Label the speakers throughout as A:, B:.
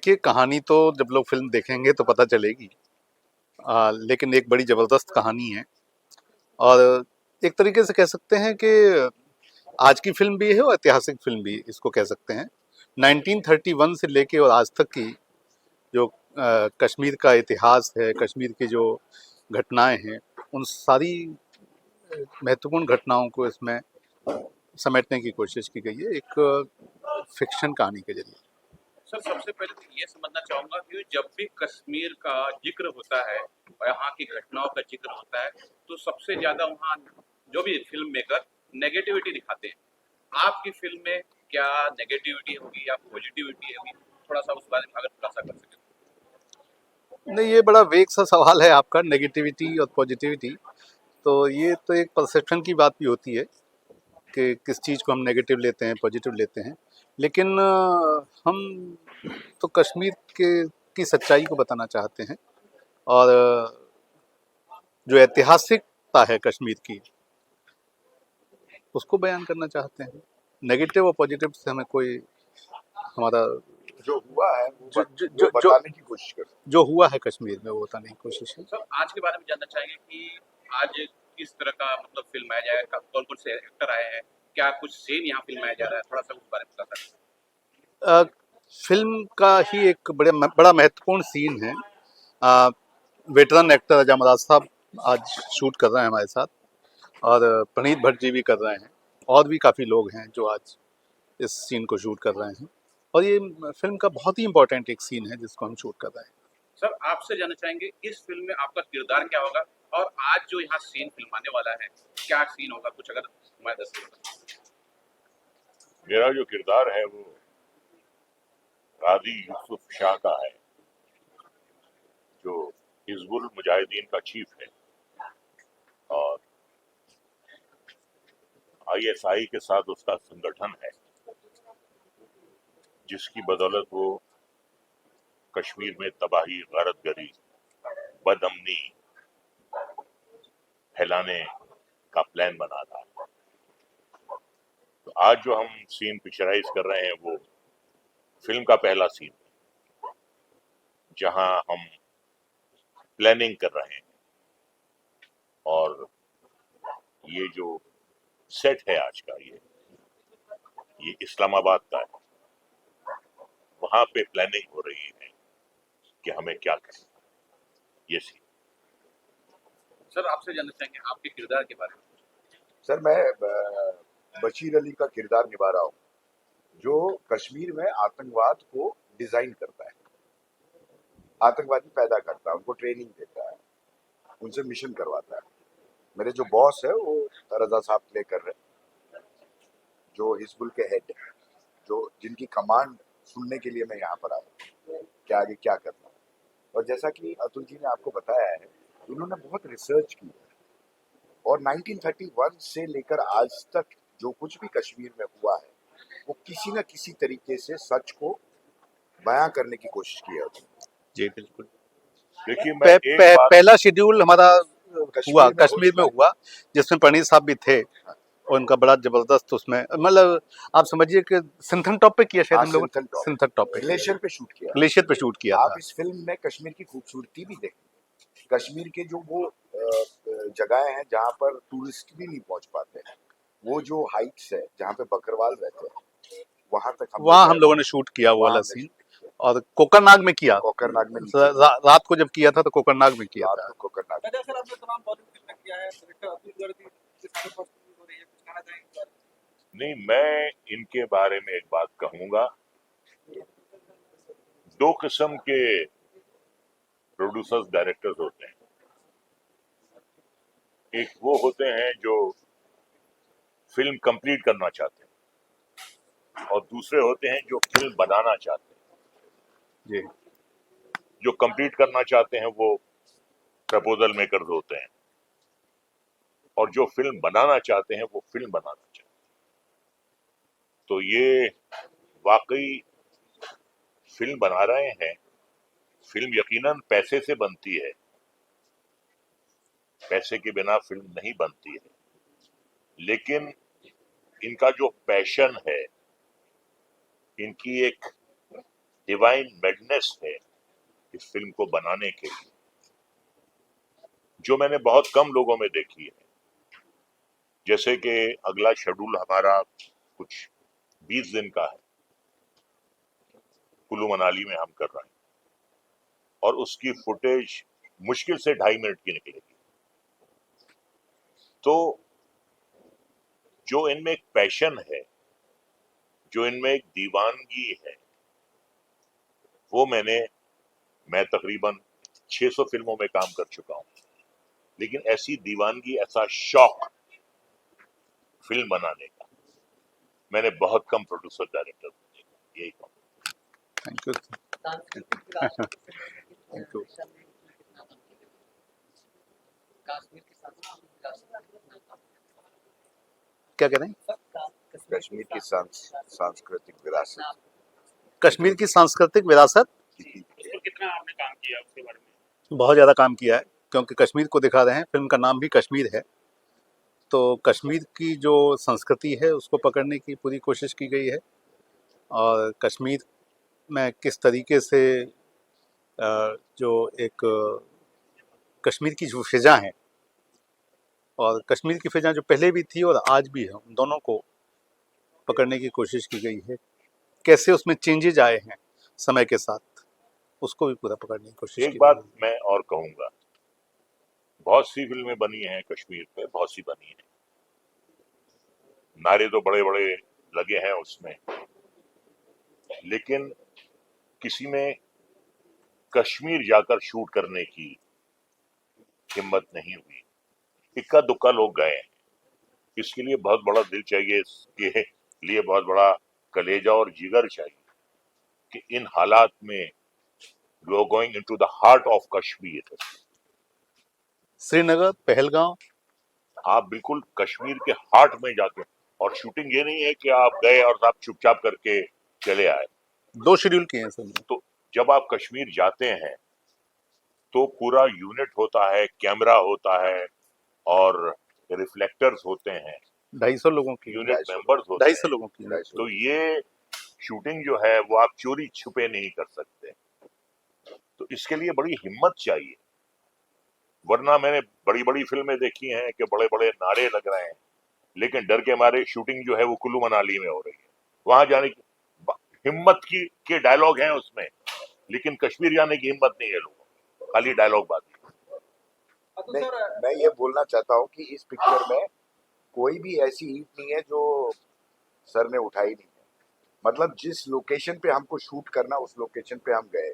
A: देखिए, कहानी तो जब लोग फ़िल्म देखेंगे तो पता चलेगी। लेकिन एक बड़ी ज़बरदस्त कहानी है और एक तरीके से कह सकते हैं कि आज की फ़िल्म भी है और ऐतिहासिक फ़िल्म भी इसको कह सकते हैं। 1931 से लेके और आज तक की जो कश्मीर का इतिहास है, कश्मीर की जो घटनाएँ हैं, उन सारी महत्वपूर्ण घटनाओं को इसमें समेटने की कोशिश की गई है एक फ़िक्शन कहानी के ज़रिए।
B: सर, सबसे पहले तो ये समझना चाहूँगा कि जब भी कश्मीर का ज़िक्र होता है और यहाँ की घटनाओं का ज़िक्र होता है, तो सबसे ज़्यादा वहाँ जो भी फ़िल्म मेकर नेगेटिविटी दिखाते हैं। आपकी फ़िल्म में क्या नेगेटिविटी होगी या पॉजिटिविटी होगी? थोड़ा-सा उस बारे में अगर खुलासा कर सकें।
A: नहीं, ये बड़ा वेग सा सवाल है आपका, नेगेटिविटी और पॉजिटिविटी। तो ये तो एक परसेप्शन की बात भी होती है कि किस चीज़ को हम नेगेटिव लेते हैं, पॉजिटिव लेते हैं। लेकिन हम तो कश्मीर के की सच्चाई को बताना चाहते हैं और जो ऐतिहासिकता है कश्मीर की, उसको बयान करना चाहते हैं। नेगेटिव और पॉजिटिव से हमें कोई हमारा
C: जो हुआ है वो
A: जो जो
C: वो
A: जो जो,
C: बताने की कोशिश कर सकते
A: जो हुआ है कश्मीर में वो बताने की कोशिश है।
B: सर, आज के बारे में जानना चाहेंगे कि आज किस तरह का मतलब फ़िल्माया जाएगा? कौन-कौन से एक्टर आए हैं? क्या कुछ सीन यहाँ फ़िल्माया जा रहा है? थोड़ा-सा उस बारे में बता सकते हैं।
A: अ, फिल्म का ही एक बड़ा महत्वपूर्ण सीन है। अ, वेटरन एक्टर अजय साहब आज शूट कर रहे हैं हमारे साथ और प्रणीत भट्ट जी भी कर रहे हैं और भी काफ़ी लोग हैं जो आज इस सीन को शूट कर रहे हैं और ये फिल्म का बहुत ही इम्पोर्टेंट एक सीन है जिसको हम शूट कर रहे हैं।
B: सर, आपसे जानना चाहेंगे इस फ़िल्म में आपका किरदार क्या होगा? और आज जो यहाँ सीन फ़िल्माने वाला है, क्या सीन होगा? कुछ अगर मैं 10 सेकंड बता।
C: मेरा जो किरदार है वो कादी यूसुफ शाह का है, जो हिजबुल मुजाहिदीन का चीफ है और आईएसआई के साथ उसका संगठन है, जिसकी बदौलत वो कश्मीर में तबाही, गैरतगरी, बदअमनी फैलाने का प्लान बना था। तो आज जो हम सीन पिक्चराइज कर रहे हैं वो फिल्म का पहला सीन है, जहां हम प्लानिंग कर रहे हैं और ये जो सेट है आज का, ये इस्लामाबाद का है। वहां पे प्लानिंग हो रही है कि हमें क्या करना है। ये सीन।
B: सर, आपसे जानना चाहेंगे आपके किरदार के बारे में।
D: सर मैं बशीर अली का किरदार निभा रहा हूँ, जो कश्मीर में आतंकवाद को डिजाइन करता है, आतंकवादी पैदा करता है, उनको ट्रेनिंग देता है, उनसे मिशन करवाता है। मेरे जो बॉस है वो रजा साहब प्ले कर रहे हैं, जो हिजबुल के हेड है, जो जिनकी कमांड सुनने के लिए मैं यहाँ पर आया कि आगे क्या करना है। और जैसा कि अतुल जी ने आपको बताया है, उन्होंने बहुत रिसर्च की है और 1931 से लेकर आज तक जो कुछ भी कश्मीर में हुआ है वो किसी न किसी तरीके से सच को बयां करने की कोशिश की है।
A: जी बिल्कुल।
C: देखिए, मैं एक बात
A: पहला शेड्यूल हमारा हुआ
D: कश्मीर में हो
A: कश्मीर में
D: चुका है।
A: हुआ, जिसमें प्रणीत साहब भी थे और उनका बड़ा जबरदस्त उसमें मतलब आप समझिए कि सिंथन टॉप पे किया शायद हम लोगों ने, सिंथन टॉप पे
D: ग्लेशियर पे शूट किया।
A: ग्लेशियर पे शूट किया
D: आप
A: था।
D: इस फिल्म में कश्मीर की खूबसूरती भी देखें, कश्मीर के जो वो जगह हैं जहाँ पर टूरिस्ट भी नहीं पहुंच पाते हैं, वो जो हाइट्स है जहाँ पे बकरवाल रहते हैं, वहां तक
A: वहाँ हम लोगों ने शूट किया वो वाला सीन और कोकरनाग में किया।
D: कोकरनाग में
A: रात को जब किया था तो कोकरनाग में किया था।
D: कोकरनाग।
E: सर, आपने तमाम बॉलीवुड फिल्में किया है, डायरेक्टर अतुल गर्दी के साथ हो रही है, कुछ कहना चाहेंगे?
C: नहीं, मैं इनके बारे में एक बात कहूंगा। दो किस्म के प्रोड्यूसर्स, डायरेक्टर्स होते हैं। एक वो होते हैं जो फिल्म कंप्लीट करना चाहते हैं और दूसरे होते हैं जो फिल्म बनाना चाहते हैं।
A: जी।
C: जो कंप्लीट करना चाहते हैं वो प्रपोजल मेकर्स होते हैं और जो फिल्म बनाना चाहते हैं वो फिल्म बनाना चाहते हैं। तो ये वाकई फिल्म बना रहे हैं। फिल्म यकीनन पैसे से बनती है, पैसे के बिना फिल्म नहीं बनती है, लेकिन इनका जो पैशन है, इनकी एक डिवाइन मैडनेस है इस फिल्म को बनाने के लिए, जो मैंने बहुत कम लोगों में देखी है। जैसे कि अगला शेड्यूल हमारा कुछ 20 दिन का है, कुल्लू मनाली में हम कर रहे हैं, और उसकी फुटेज मुश्किल से 2.5 मिनट की निकलेगी। तो जो इनमें एक पैशन है, जो इनमें एक दीवानगी है, वो मैं तकरीबन 600 फिल्मों में काम कर चुका हूं, लेकिन ऐसी दीवानगी, ऐसा शौक फिल्म बनाने का मैंने बहुत कम प्रोड्यूसर डायरेक्टर को देखा। यही कहूँ।
A: Thank you.
E: सांस्कृतिक विरासत
A: Thank you.
E: दिशा में कितना काम किया? कश्मीर की सांस्कृतिक विरासत
A: क्या कह रहे हैं?
D: कश्मीर की सांस्कृतिक विरासत।
A: कश्मीर की सांस्कृतिक विरासत
B: तो कितना आपने काम किया उसके बारे में?
A: बहुत ज़्यादा काम किया है, क्योंकि कश्मीर को दिखा रहे हैं। फिल्म का नाम भी कश्मीर है, तो कश्मीर की जो संस्कृति है उसको पकड़ने की पूरी कोशिश की गई है। और कश्मीर में किस तरीके से जो एक कश्मीर की जो फिजा है, और कश्मीर की फिजा जो पहले भी थी और आज भी है, उन दोनों को पकड़ने की कोशिश की गई है। कैसे उसमें चेंजेज आए हैं समय के साथ, उसको भी पूरा पकड़ने की कोशिश
C: एक
A: की
C: बात
A: गई है।
C: मैं और कहूंगा, बहुत सी फिल्में बनी हैं कश्मीर पे, बहुत सी बनी हैं, नारे तो बड़े बड़े लगे हैं उसमें, लेकिन किसी में कश्मीर जाकर शूट करने की हिम्मत नहीं हुई। इक्का दुक्का लोग गए हैं। इसके लिए बहुत बड़ा दिल चाहिए, इसके लिए बहुत बड़ा कलेजा और जिगर चाहिए कि इन हालात में you are going into the heart of Kashmir.
A: Srinagar, Pahalgam,
C: आप बिल्कुल कश्मीर के हार्ट में जाते हैं, और शूटिंग ये नहीं है कि आप गए और आप चुपचाप करके चले आए।
A: 2 शेड्यूल किए हैं सर।
C: तो जब आप कश्मीर जाते हैं तो पूरा यूनिट होता है, कैमरा होता है और रिफ्लेक्टर्स होते हैं,
A: 250 लोगों की,
C: यूनिट
D: 250
C: मेंबर्स होते
A: 250
C: हैं।
A: लोगों की।
D: 250
C: तो ये शूटिंग जो है वो आप चोरी छुपे नहीं कर सकते, तो इसके लिए बड़ी हिम्मत चाहिए। वरना मैंने बड़ी बड़ी फिल्में देखी हैं कि बड़े बड़े नारे लग रहे हैं, लेकिन डर के मारे शूटिंग जो है वो कुल्लू मनाली में हो रही है। वहां जाने की हिम्मत की के डायलॉग हैं उसमें, लेकिन कश्मीर जाने की हिम्मत नहीं है लोगों को, खाली डायलॉग बात।
E: अतुल
D: नहीं,
E: सर
D: मैं ये बोलना चाहता हूँ कि इस पिक्चर में कोई भी ऐसी ईंट नहीं है जो सर ने उठाई नहीं है। मतलब जिस लोकेशन पे हमको शूट करना, उस लोकेशन पे हम गए,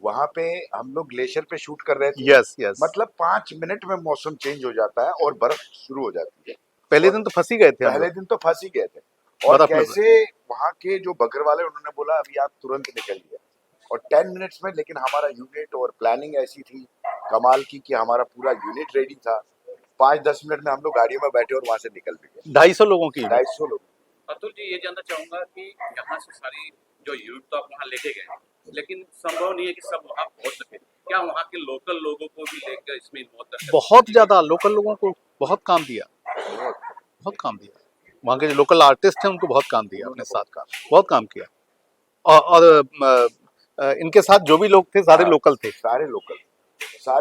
D: वहां पे हम लोग ग्लेशियर पे शूट कर रहे थे।
A: Yes yes.
D: मतलब 5 मिनट में मौसम चेंज हो जाता है और बर्फ शुरू हो जाती है।
A: पहले
D: और
A: दिन तो फंस ही गए थे हम
D: पहले
A: लोग
D: दिन तो फंस ही गए थे। और
A: बर्फ में।
D: कैसे वहां के जो बगर वाले, उन्होंने बोला अभी आप तुरंत निकलिए, और 10 मिनट्स में, लेकिन हमारा यूनिट और प्लानिंग ऐसी थी कमाल की कि हमारा पूरा यूनिट रेडी था। 5-10 मिनट में हम लोग गाड़ियों में बैठे और वहां से निकल भी गए।
A: 250 लोगों की।
D: 250 लोग।
B: अतुल जी, ये जानना चाहूंगा कि यहाँ से सारी जो यूनिट तो आप वहाँ लेके गए, लेकिन संभव नहीं है कि सब वहाँ पहुँच सके। क्या वहाँ के लोकल लोगों को भी लेकर इसमें इन्वॉल्व कर सकते हैं?
A: बहुत ज़्यादा लोकल लोगों को बहुत काम दिया, बहुत काम दिया। वहाँ के जो लोकल आर्टिस्ट हैं उनको बहुत काम दिया, अपने साथ बहुत काम किया। और इनके साथ जो भी लोग थे सारे
D: हाँ,
A: लोकल थे।
D: सारे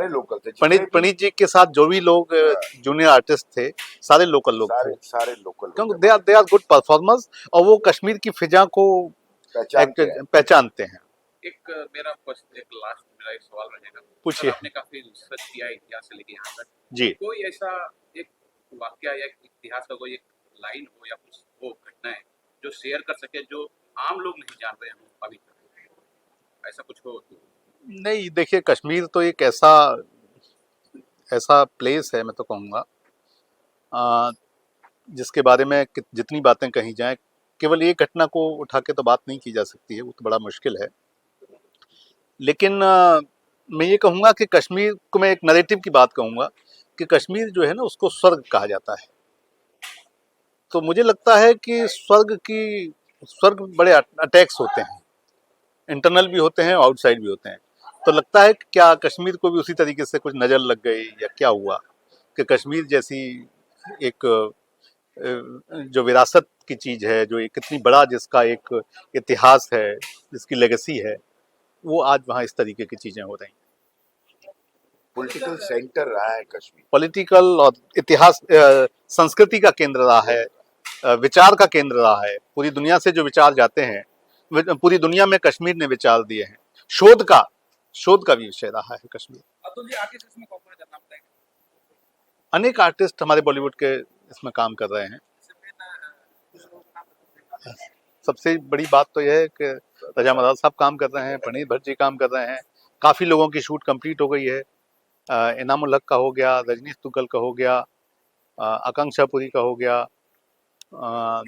D: लोकल थे। जितने भी
A: पंडित जी के साथ जो भी लोग जूनियर आर्टिस्ट थे, सारे लोकल लोग थे,
D: सारे लोकल
A: क्योंकि दे आर गुड परफॉर्मर्स, और वो कश्मीर की फिजा को पहचानते हैं।
B: एक लास्ट मेरा एक सवाल रहेगा।
A: पूछिए।
B: सर, आपने काफी रिसर्च किया है इतिहास से लेके यहाँ तक
A: जी।
B: कोई ऐसा एक वाक्य या इतिहास का कोई एक लाइन हो या कुछ हो घटना है जो शेयर कर सके, जो आम लोग नहीं जान रहे हो अभी तक, ऐसा कुछ हो तो?
A: नहीं, देखिए कश्मीर तो एक ऐसा प्लेस है, मैं तो कहूँगा, जिसके बारे में जितनी बातें कही जाएं, केवल एक घटना को उठा के तो बात नहीं की जा सकती है, वो तो बड़ा मुश्किल है। लेकिन मैं ये कहूँगा कि कश्मीर को, मैं एक नैरेटिव की बात कहूँगा कि कश्मीर जो है ना, उसको स्वर्ग कहा जाता है। तो मुझे लगता है कि स्वर्ग बड़े अटैक्स होते हैं, इंटरनल भी होते हैं, आउटसाइड भी होते हैं। तो लगता है कि क्या कश्मीर को भी उसी तरीके से कुछ नज़र लग गई, या क्या हुआ कि कश्मीर जैसी एक जो विरासत की की चीज है, जो एक इतनी बड़ा जिसका एक इतिहास है, जिसकी लेगेसी है, वो आज वहाँ इस तरीके की चीजें हो रही हैं।
D: पॉलिटिकल सेंटर रहा है कश्मीर।
A: पॉलिटिकल और इतिहास संस्कृति का केंद्र रहा है, विचार का केंद्र रहा है। पूरी दुनिया से जो विचार जाते हैं, पूरी दुनिया में कश्मीर ने विचार दिए हैं। शोध का भी विषय रहा है कश्मीर।
E: अतुल जी, आर्टिस्ट इसमें कौन कौन करना बताएंगे?
A: अनेक आर्टिस्ट हमारे बॉलीवुड के इसमें काम कर रहे हैं। सबसे बड़ी बात तो यह है कि रजा मदार साहब काम कर रहे हैं, प्रणीत भट्ट जी काम कर रहे हैं। काफी लोगों की शूट कंप्लीट हो गई है। इनामुल हक का हो गया, रजनीश तुगल का हो गया, आकांक्षा पुरी का हो गया, अ,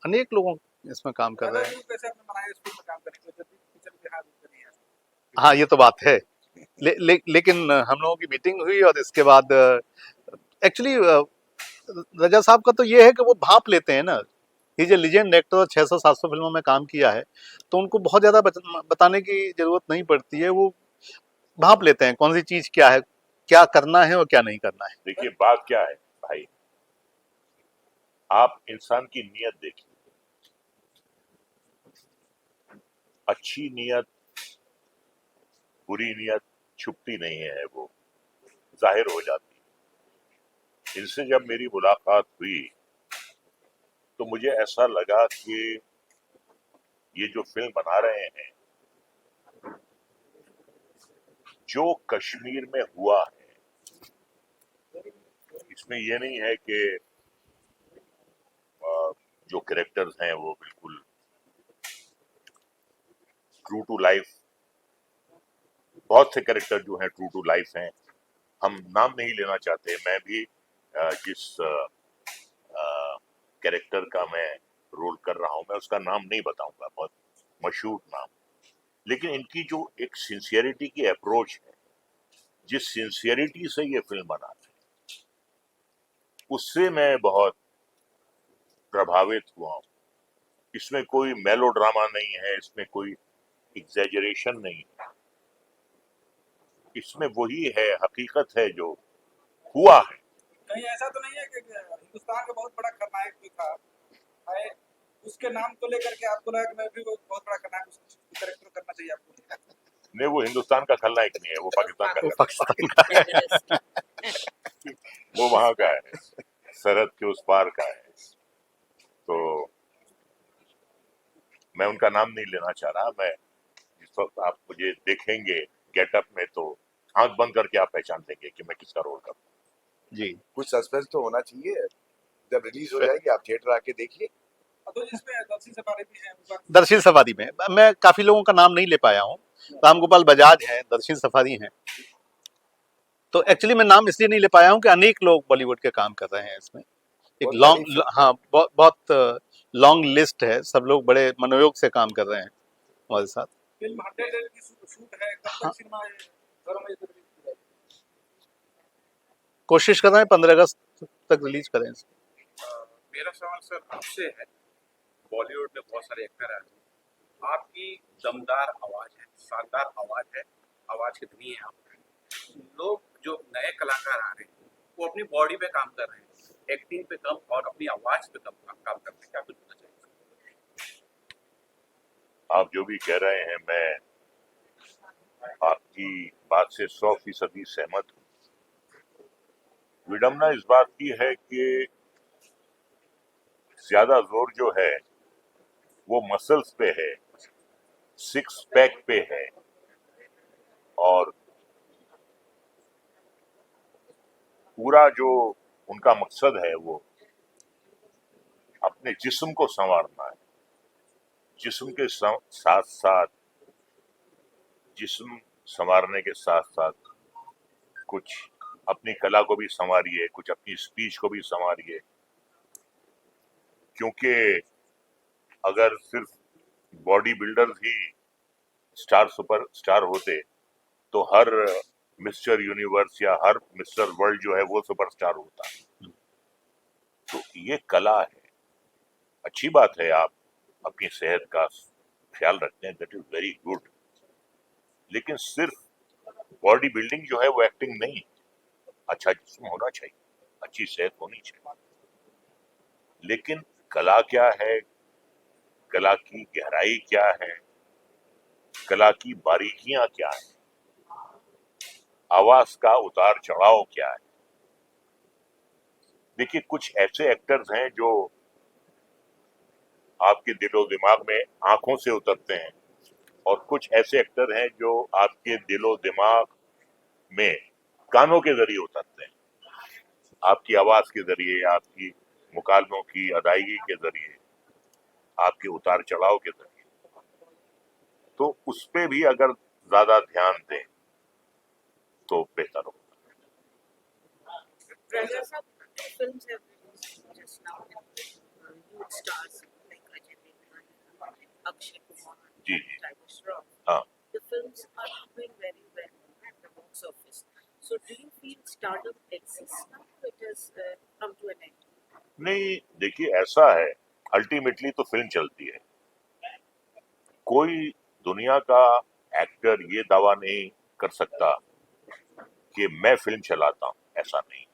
A: अनेक लोगों इसमें काम कर रहे हैं।
E: कैसे आपने बनाया इस फिल्म में काम करने के लिए, जब भी पिक्चर में हाथ ऊपर नहीं है?
A: हाँ, ये तो बात है। लेकिन हम लोगों की मीटिंग हुई और इसके बाद एक्चुअली रजा साहब का तो ये है कि वो भाप लेते हैं ना। ही जो लीजेंड एक्टर, 600-700 फिल्मों में काम किया है, तो उनको बहुत ज्यादा बताने की जरूरत नहीं पड़ती है। वो भाप लेते हैं कौन सी चीज क्या है, क्या करना है और क्या नहीं करना है।
C: देखिए बात क्या है भाई, आप इंसान की नीयत देखिए। अच्छी नीयत, बुरी नीयत छुपती नहीं है, वो जाहिर हो जाती है। इनसे जब मेरी मुलाकात हुई तो मुझे ऐसा लगा कि ये जो फिल्म बना रहे हैं, जो कश्मीर में हुआ है, इसमें ये नहीं है कि जो कैरेक्टर्स हैं वो बिल्कुल ट्रू टू लाइफ। बहुत से कैरेक्टर जो हैं ट्रू टू लाइफ हैं। हम नाम नहीं लेना चाहते। मैं भी जिस कैरेक्टर का मैं रोल कर रहा हूं, मैं उसका नाम नहीं बताऊंगा, बहुत मशहूर नाम। लेकिन इनकी जो एक सिंसियरिटी की अप्रोच है, जिस सिंसियरिटी से ये फिल्म बनाते हैं, उससे मैं बहुत प्रभावित हुआ हूं। इसमें कोई मेलोड्रामा नहीं है, इसमें कोई एग्जैजरेशन नहीं है। इसमें वही है, हकीकत है जो हुआ है।
E: कहीं ऐसा तो नहीं है कि हिंदुस्तान का बहुत बड़ा खलनायक जो था है, उसके नाम को लेकर के आपको लगा कि मैं भी बहुत बड़ा खलनायक उस कैरेक्टर करना चाहिए आपको?
C: नहीं, वो हिंदुस्तान का खलनायक नहीं है, वो पाकिस्तान का
A: वो
C: खलनायक
A: पाकिस्तान का
C: है। वो वहां का है, सरहद के उस पार का है। तो मैं उनका नाम नहीं लेना चाह रहा। मैं जिस वक्त आप मुझे देखेंगे गेटअप में, तो आंख बंद करके आप पहचान लेंगे कि मैं किसका रोल कर रहा हूं।
A: जी।
D: कुछ सस्पेंस तो होना चाहिए। जब रिलीज हो जाएगी आप थिएटर आके देखिए।
E: तो जिसमें दर्शी सफारी भी है,
A: दर्शन सफारी में मैं काफी लोगों का नाम नहीं ले पाया हूँ। रामगोपाल बजाज हैं, दर्शन सफारी हैं। तो एक्चुअली मैं नाम इसलिए नहीं ले पाया हूँ कि अनेक लोग बॉलीवुड के काम कर रहे हैं इसमें। एक
D: बहुत
A: लॉन्ग,
D: तारीफ है।
A: हाँ, बहुत लॉन्ग लिस्ट है। सब लोग बड़े मनोयोग से काम कर रहे हैं हमारे साथ।
E: फिल्म 100 डेज की शूट है, कब
A: हाँ,
E: तक सिनेमा घरों में रिलीज की जाएगी?
A: कोशिश कर रहे हैं 15 अगस्त तक रिलीज करें इसको।
B: मेरा सवाल सर आपसे है, बॉलीवुड में बहुत सारे एक्टर हैं, आपकी दमदार आवाज है, शानदार आवाज है, आवाज की धनी है आप। लोग जो नए कलाकार आ रहे हैं वो अपनी बॉडी पे काम कर रहे हैं, एक्टिंग पे कम और अपनी आवाज पे कम काम करते हैं। क्या कुछ होना चाहिए?
C: आप जो भी कह रहे हैं, मैं आपकी बात से 100% सहमत हूँ। विडम्बना इस बात की है कि ज्यादा जोर जो है वो मसल्स पे है, सिक्स पैक पे है, और पूरा जो उनका मकसद है वो अपने जिस्म को संवारना है। जिस्म के साथ साथ, जिस्म संवारने के साथ साथ कुछ अपनी कला को भी संवारिए, कुछ अपनी स्पीच को भी संवारिए। क्योंकि अगर सिर्फ बॉडी बिल्डर्स ही स्टार सुपर स्टार होते तो हर मिस्टर यूनिवर्स या हर मिस्टर वर्ल्ड जो है वो सुपरस्टार होता। तो ये कला है। अच्छी बात है आप अपनी सेहत का ख्याल रखते हैं, दैट इज वेरी गुड। लेकिन सिर्फ बॉडी बिल्डिंग जो है वो एक्टिंग नहीं है। अच्छा जिस्म होना चाहिए, अच्छी सेहत होनी चाहिए, लेकिन कला क्या है, कला की गहराई क्या है, कला की बारीकियां क्या है, आवाज का उतार चढ़ाव क्या है। देखिए, कुछ ऐसे एक्टर्स हैं जो आपके दिलो दिमाग में आंखों से उतरते हैं, और कुछ ऐसे एक्टर हैं जो आपके दिलो दिमाग में कानों के जरिए उतरते हैं, आपकी आवाज के जरिए, आपकी मुकालमों की अदायगी के जरिए, आपके उतार चढ़ाव के जरिए। तो उस पे भी अगर ज्यादा ध्यान दें तो बेहतर हो।
F: Raja Saab, films have released just now. Huge stars like Ajay Devgn, Akshay Kumar,
C: ji ji,
F: Tiger Shroff.
C: हाँ।
F: The films are doing very well at the box office. So, do you feel stardom exists now? Or it has come to an end.
C: नहीं, देखिए, ऐसा है, ultimately तो film चलती है। कोई दुनिया का एक्टर ये दावा नहीं कर सकता कि मैं फिल्म चलाता हूं, ऐसा नहीं।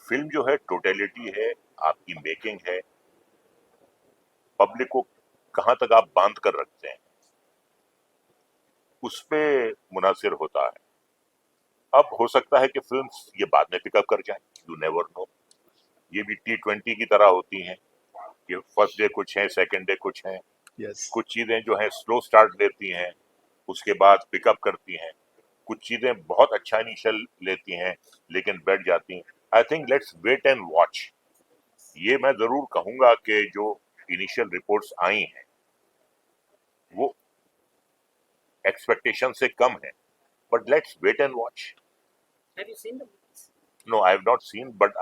C: फिल्म जो है टोटलिटी है, आपकी मेकिंग है, पब्लिक को कहां तक आप बांध कर रखते हैं, उस पे मुनासिर होता है। अब हो सकता है कि फिल्म्स ये बाद में पिकअप कर जाएं, यू नेवर नो। ये भी T20 की तरह होती हैं कि फर्स्ट डे कुछ है, सेकंड डे कुछ है।
A: यस,
C: कुछ चीजें जो है स्लो स्टार्ट लेती हैं, उसके बाद पिकअप करती हैं। कुछ चीजें बहुत अच्छा इनिशियल लेती हैं लेकिन बैठ जाती हैं। I think let's wait and watch. ये मैं जरूर कहूंगा कि जो इनिशियल रिपोर्ट्स आई हैं वो एक्सपेक्टेशन से कम है, but let's wait and watch.
F: Have you seen the movies?
C: No, I have not seen, but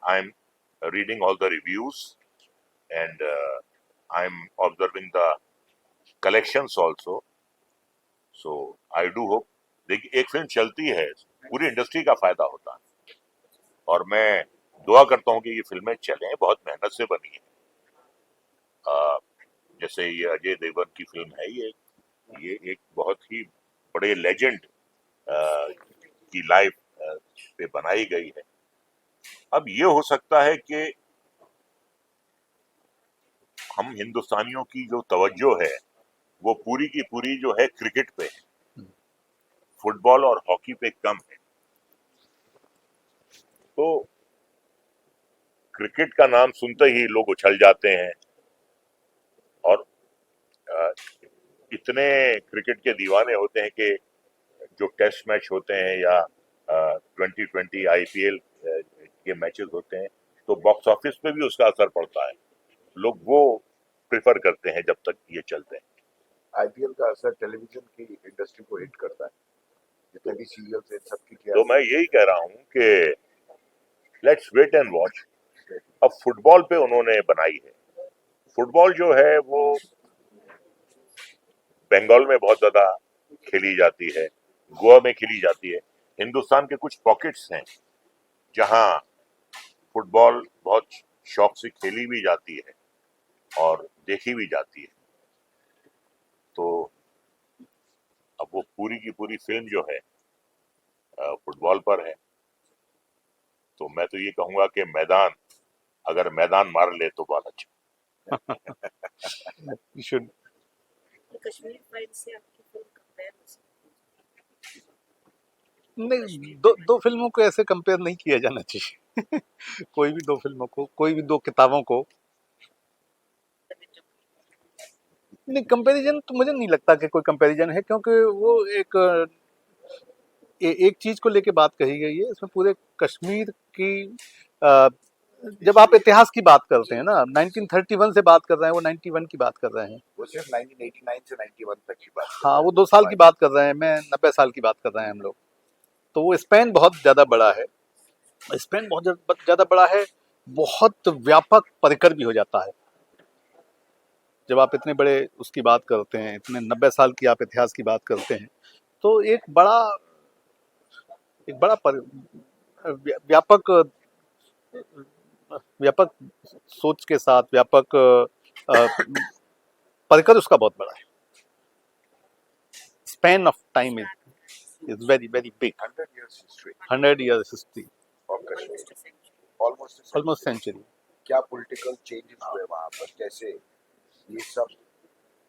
C: I'm reading all the reviews, and I'm observing the collections also. So I do hope। देखिए, एक film चलती है, पूरी industry का फायदा होता है, और मैं दुआ करता हूँ कि ये फिल्में चलें, बहुत मेहनत से बनी है। जैसे ये अजय देवगन की फिल्म है, ये एक बहुत ही बड़े लेजेंड की लाइफ पे बनाई गई है। अब ये हो सकता है कि हम हिंदुस्तानियों की जो तवज्जो है वो पूरी की पूरी जो है क्रिकेट पे है, फुटबॉल और हॉकी पे कम है। तो क्रिकेट का नाम सुनते ही लोग उछल जाते हैं, और अ, इतने क्रिकेट के दीवाने होते हैं कि जो टेस्ट मैच होते हैं या 2020 IPL के मैचेस होते हैं, तो बॉक्स ऑफिस पे भी उसका असर पड़ता है। लोग वो प्रिफर करते हैं जब तक ये चलते हैं।
D: आईपीएल का असर टेलीविजन की इंडस्ट्री को हिट करता है, जितने भी सीरियल्स हैं सबकी क्या।
C: तो मैं यही कह रहा हूं कि लेट्स वेट एंड वॉच। अब फुटबॉल पे उन्होंने बनाई है। फुटबॉल जो है वो बंगाल में बहुत ज्यादा खेली जाती है, गोवा में खेली जाती है। हिंदुस्तान के कुछ पॉकेट्स हैं जहां फुटबॉल बहुत शौक से खेली भी जाती है और देखी भी जाती है। तो अब वो पूरी की पूरी फिल्म जो है फुटबॉल पर है। तो मैं तो ये कहूंगा कि मैदान, अगर मैदान मार ले तो बहुत अच्छा।
A: You should.
F: कश्मीर फाइल से आपकी फिल्म कंपेयर हो सकती
A: नहीं, दो फिल्मों को ऐसे कंपेयर नहीं किया जाना चाहिए। कोई भी दो फिल्मों को, कोई भी दो किताबों को।
F: है?
A: नहीं, कंपैरिजन तो मुझे नहीं लगता कि कोई कंपैरिजन है, क्योंकि वो एक चीज को लेके बात कही गई है इसमें, पूरे कश्मीर की अ, जब आप इतिहास की बात करते हैं ना, 1931 से बात कर रहे हैं, वो 91 की बात कर रहे हैं।
D: वो सिर्फ 1989 से 91 तक की बात कर
A: हाँ,
D: रहा
A: वो 2 साल की बात कर रहे हैं, मैं 90 साल की बात कर रहे हैं हम लोग। तो वो स्पैन बहुत ज़्यादा बड़ा है, स्पैन बहुत ज़्यादा बड़ा है, बहुत व्यापक परिकर भी हो जाता है। जब आप इतने बड़े उसकी बात करते हैं, इतने 90 साल की आप इतिहास की बात करते हैं, तो एक बड़ा व्यापक व्यापक सोच के साथ, व्यापक परिकर उसका बहुत बड़ा है। Span of time is very very big.
D: 100 years history
A: 100 years history,
D: of Kashmir,
F: Almost a century.
D: almost a century.
A: almost century.
D: क्या पॉलिटिकल चेंजेस हुए वहाँ पर, कैसे ये सब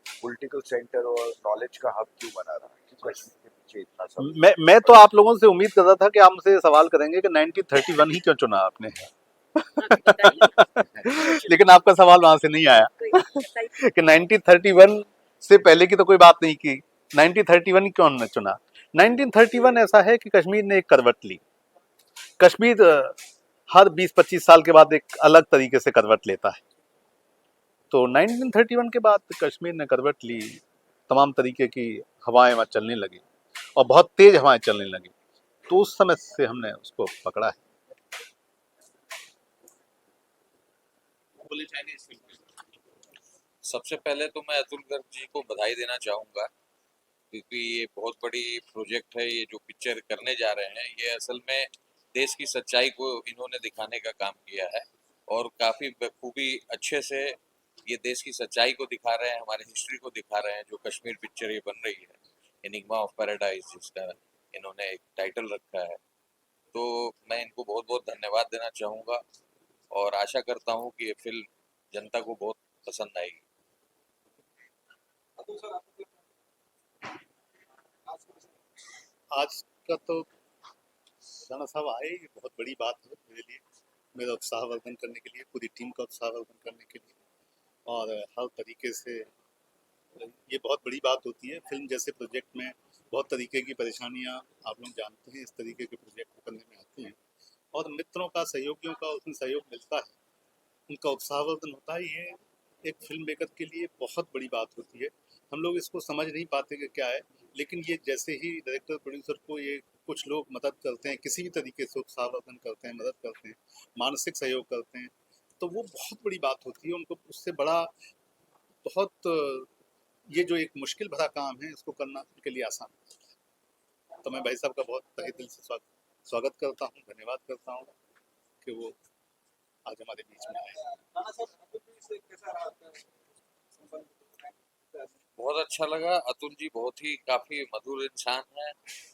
D: पॉलिटिकल सेंटर और नॉलेज का हब क्यों बना रहा, क्यों कश्मीर के पीछे इतना सब
A: मैं तो आप लोगों से उम्मीद कर रहा था कि आप मुझसे ये सवाल करेंगे कि 1931 ही क्यों चुना आपने।
F: हाँ, तो बताइए क्यों चुना?
A: लेकिन आपका सवाल वहां से नहीं आया
F: कोई बात नहीं, बताइए।
A: कि 1931 से पहले की तो कोई बात नहीं की, 1931 ही क्यों हमने चुना। 1931 ऐसा है कि कश्मीर ने एक करवट ली। कश्मीर हर 20-25 साल के बाद एक अलग तरीके से करवट लेता है। तो 1931 के बाद कश्मीर ने करवट ली, तमाम तरीके की हवाएं वहाँ चलने लगी और बहुत तेज हवाएं चलने लगी। तो उस समय से हमने उसको पकड़ा है।
B: बोलना चाहेंगे इस फिल्म के?
G: सबसे पहले तो मैं अतुल गर्ग जी को बधाई देना चाहूँगा, क्योंकि ये बहुत बड़ी प्रोजेक्ट है। ये जो पिक्चर करने जा रहे हैं, ये असल में देश की सच्चाई को इन्होंने दिखाने का काम किया है और काफ़ी बखूबी अच्छे से ये देश की सच्चाई को दिखा रहे हैं, हमारे हिस्ट्री को दिखा रहे हैं। जो कश्मीर पिक्चर ये बन रही है, एनिग्मा ऑफ पैराडाइज जिसका इन्होंने एक टाइटल रखा है, तो मैं इनको बहुत बहुत धन्यवाद देना चाहूँगा और आशा करता हूँ कि ये फिल्म जनता को बहुत पसंद आएगी।
E: अतुल सर, आपको क्या आज के विषय
A: आज का तो राणा साहब आए, ये बहुत बड़ी बात है मेरे लिए, मेरा उत्साहवर्धन करने के लिए, पूरी टीम का उत्साहवर्धन करने के लिए। और हर तरीके से ये बहुत बड़ी बात होती है। फिल्म जैसे प्रोजेक्ट में बहुत तरीके की परेशानियां आप लोग जानते हैं, इस तरीके के प्रोजेक्ट को करने में आती हैं और मित्रों का, सहयोगियों का उसमें सहयोग मिलता है, उनका उत्साहवर्धन होता है। ये एक फिल्म मेकर के लिए बहुत बड़ी बात होती है। हम लोग इसको समझ नहीं पाते कि क्या है, लेकिन ये जैसे ही डायरेक्टर प्रोड्यूसर को ये कुछ लोग मदद करते हैं, किसी भी तरीके से उत्साहवर्धन करते हैं, मदद करते हैं, मानसिक सहयोग करते हैं, तो वो बहुत बड़ी बात होती है। उनको उससे बड़ा बहुत ये जो एक मुश्किल भरा काम है, इसको करना उनके लिए आसान है। तो मैं भाई साहब का बहुत तहे दिल से स्वागत करता हूँ, धन्यवाद करता हूँ कि वो आज हमारे बीच में आए।
E: राणा सर, अतुल जी से कैसा रहा आपका संबंध?
G: बहुत अच्छा लगा। अतुल जी बहुत ही काफी मधुर इंसान है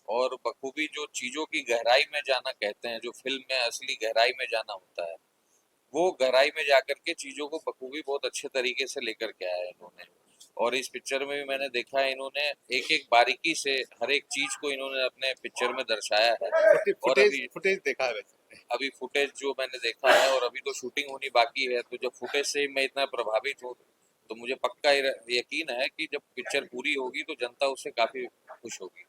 G: और बखूबी जो चीजों की गहराई में जाना कहते हैं, जो फिल्म में असली गहराई में जाना होता है, वो गहराई में जाकर के चीजों को बखूबी बहुत अच्छे तरीके से लेकर के आया है इन्होंने। और इस पिक्चर में भी मैंने देखा है, इन्होंने एक एक बारीकी से हर एक चीज को इन्होंने अपने पिक्चर में दर्शाया है। और
A: फुटेज देखा है वैसे।
G: अभी फुटेज जो मैंने देखा है, और अभी तो शूटिंग होनी बाकी है, तो जब फुटेज से मैं इतना प्रभावित हूँ, तो मुझे पक्का यकीन है कि जब पिक्चर पूरी होगी तो जनता उससे काफी खुश होगी।